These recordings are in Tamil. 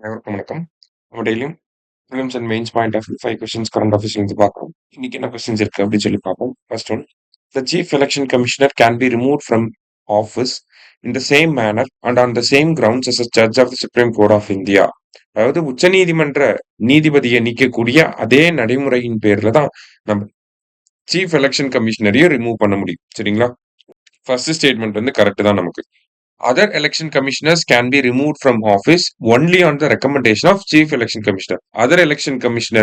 அனைவருக்கும் வணக்கம். நம்ம டெய்லியும் prelims and mains point of 5 questions current அஃபேர்ஸ்ல இருந்து பார்க்குறோம். இன்னைக்கு என்ன கொஸ்டின்ஸ் இருக்கு அப்படின்னு சொல்லி பார்ப்போம். First one, the chief election commissioner can be removed from office in the same manner and on the same grounds as a judge of the supreme court of India. அதாவது உச்சநீதிமன்ற நீதிபதியை நீக்கக்கூடிய அதே நடைமுறையின் பேர்ல தான் நம்ம சீஃப் எலெக்ஷன் கமிஷனரையும் ரிமூவ் பண்ண முடியும். சரிங்களா? ஃபர்ஸ்ட் ஸ்டேட்மெண்ட் வந்து கரெக்ட் தான் நமக்கு. Other election commissioners can be removed from office only on the recommendation of chief election commissioner. Other election commissioner,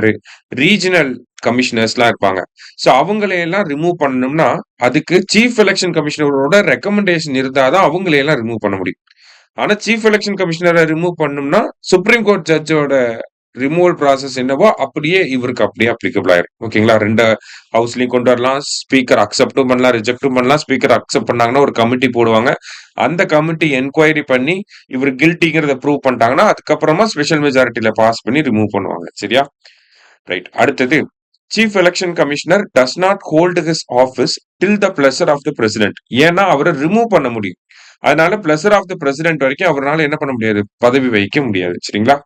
regional commissionersலாம் இருப்பாங்க. ஸோ அவங்களையெல்லாம் ரிமூவ் பண்ணணும்னா அதுக்கு சீஃப் எலெக்ஷன் கமிஷனரோட ரெக்கமெண்டேஷன் இருந்தாதான் அவங்களையெல்லாம் ரிமூவ் பண்ண முடியும். ஆனா சீஃப் எலெக்ஷன் கமிஷனரை ரிமூவ் பண்ணணும்னா சுப்ரீம் கோர்ட் ஜட்ஜோட ரிமூவல் ப்ராசஸ் என்னவோ அப்படியே இவருக்கு அப்படியே அப்ளிகபிள் ஆயிரும். ஓகேங்களா? ரெண்டு ஹவுஸ்லயும் கொண்டு வரலாம். ஸ்பீக்கர் அக்செப்டும் பண்ணலாம், ரிஜெக்டும் பண்ணலாம். ஸ்பீக்கர் அக்செப்ட் பண்ணாங்கன்னா ஒரு கமிட்டி போடுவாங்க. அந்த கமிட்டி என்கொயரி பண்ணி இவர் கில்ட்டிங்கிறத ப்ரூவ் பண்ணிட்டாங்கன்னா அதுக்கப்புறமா ஸ்பெஷல் மெஜாரிட்டியில பாஸ் பண்ணி ரிமூவ் பண்ணுவாங்க. சரியா? ரைட். அடுத்தது, chief election commissioner does not hold his office till the pleasure of the president. ஏன்னா அவரை ரிமூவ் பண்ண முடியும். அதனால பிளஷர் ஆஃப் த பிரசிடென்ட் வரைக்கும் அவரால் என்ன பண்ண முடியாது? பதவி வகிக்க முடியாது. சரிங்களா?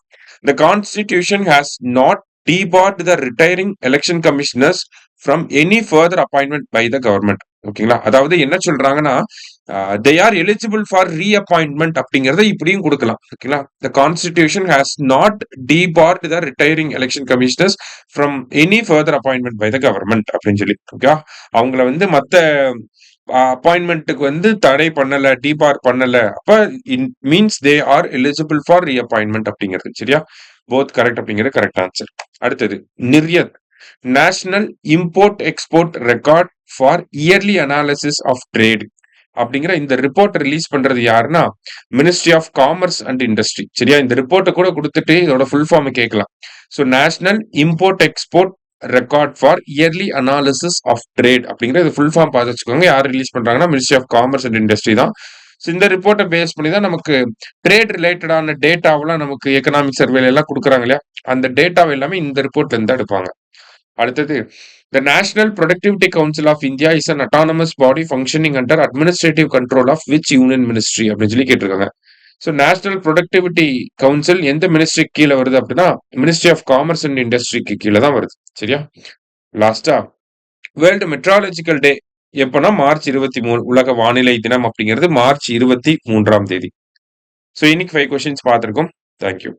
The Constitution has not debarred the retiring election commissioners from any further appointment by the government. ஓகேங்களா? அதாவது என்ன சொல்றாங்கன்னா they are eligible for reappointment அப்படிங்கறத இப்படியும் கொடுக்கலாம். ஓகேங்களா? The Constitution has not debarred the retiring election commissioners from any further appointment by the government அப்படின்னு சொல்லி. ஓகே, அவங்கள வந்து மத்த அப்பாயின்மெண்ட்டுக்கு வந்து தடை பண்ணல, டிபார் பண்ணல. அப்ப means they are eligible for reappointment அப்படிங்கிறது. சரியா? போத் கரெக்ட் அப்படிங்கிறது கரெக்ட் ஆன்சர். அடுத்தது, Niryat national import export record for yearly analysis of trade அப்படிங்கிற இந்த ரிப்போர்ட் ரிலீஸ் பண்றது யாருன்னா ministry of commerce and industry. சரியா? இந்த ரிப்போர்ட்டை கூட கொடுத்துட்டு இதோட ஃபுல் ஃபார்ம் கேட்கலாம். So national import export record for yearly analysis of trade அப்படிங்கிற இது ஃபுல் ஃபார்ம் பார்த்து வச்சுக்கோங்க. யார் ரிலீஸ் பண்றாங்கன்னா ministry of commerce and industry தான். ஸோ இந்த ரிப்போர்ட்டை பேஸ் பண்ணி தான் நமக்கு ட்ரேட் ரிலேட்டடான டேட்டாவெல்லாம் நமக்கு எக்கனாமிக் சர்வேல எல்லாம் கொடுக்குறாங்க இல்லையா? அந்த டேட்டாவை எல்லாமே இந்த ரிப்போர்ட்ல இருந்து எடுப்பாங்க. அடுத்தது, the National Productivity Council of India is an autonomous body functioning under administrative control of which union ministry அப்படின்னு சொல்லி கேட்டிருக்காங்க. ஸோ நேஷனல் ப்ரொடக்டிவிட்டி கவுன்சில் எந்த மினிஸ்ட்ரிக்கு கீழே வருது அப்படின்னா மினிஸ்ட்ரி ஆஃப் காமர்ஸ் அண்ட் இண்டஸ்ட்ரிக்கு கீழே தான் வருது. சரியா? லாஸ்டா, வேர்ல்டு மெட்ராலஜிக்கல் டே எப்பன்னா மார்ச் 23, உலக வானிலை தினம் அப்படிங்கிறது மார்ச் 23ஆம் தேதி. ஸோ இன்னைக்கு 5 கொஸ்டின்ஸ் பார்த்துருக்கோம். தேங்க்யூ.